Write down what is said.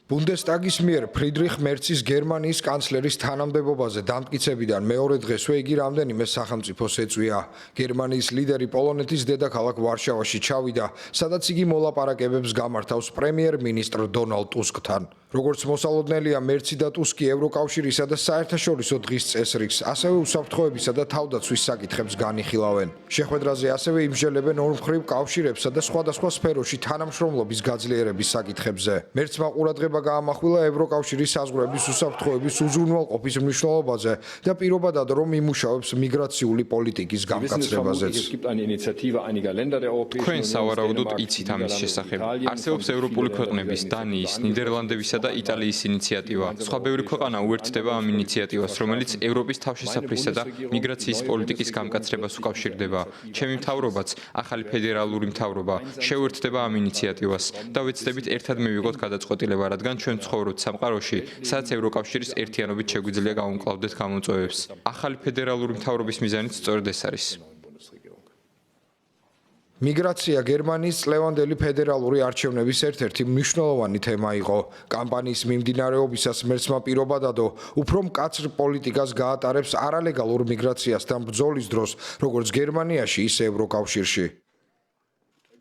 ბუნდესტაგის მიერ ფრიდრიხ მერცის გერმანიის კანცლერის თანამდებობაზე დამტკიცებიდან მეორე დღესვე იგი რამდენიმე სახელმწიფოს ეწვია. გერმანიის ლიდერი პოლონეთის დედაქალაქ ვარშავაში ჩავიდა, სადაც იგი მოლაპარაკებებს გამართავს პრემიერ-მინისტრ დონალდ ტუსკთან. როგორც მოსალოდნელია, მერცი და ტუსკი ევროკავშირისა და საერთაშორისო დღის წესრიგს, ასევე უსაფრთხოებისა და თავდაცვის საკითხებს განიხილავენ. შეხვედრაზე ასევე იმსჯელებენ ორმხრივ კავშირებსა და სხვადასხვა სფეროში თანამშრომლობის გაძლიერების საკითხებზე. მერცმა ყურადღება გაამახვილა ევროკავშირის საზღვრების უსაფრთხოების უზრუნველყოფის მნიშვნელობაზე და პირობადად რომ იმუშავებს მიგრაციული პოლიტიკის გამკაცრებაზეც. თქვენ სავარაუდოდ იცით ამის შესახებ. არსებობს ევროპული ქვეყნების, დანიის, ნიდერლანდებისა და იტალიის ინიციატივა. სხვა ბევრი ქვეყანა უერთდება ამ ინიციატივას, რომელიც ევროპის თავშესაფრისა და მიგრაციის პოლიტიკის გამკაცრებას უკავშირდება. ჩემი მთავრობაც, ახალი ფედერალური მთავრობა, შეუერთდება ამ ინიციატივას და ვეცდებით ერთად მივიღოთ გადაწყვეტილება, რადგან ჩვენ ცხოვრობთ სამყაროში, სადაც ევროკავშირის ერთიანობით შეგვიძლია გავუმკლავდეთ გამოწვევებს. ახალი ფედერალური მთავრობის მიზანიც სწორედ ეს არის. მიგრაცია გერმანიის წლევანდელი ფედერალური არჩევნების ერთ-ერთი მნიშვნელოვანი თემა იყო. კამპანიის მიმდინარეობისას მერცმა პირობადადო უფრო მკაცრ პოლიტიკას გაატარებს არალეგალურ მიგრაციასთან ბრძოლის დროს, როგორც გერმანიაში, ისე ევროკავშირში.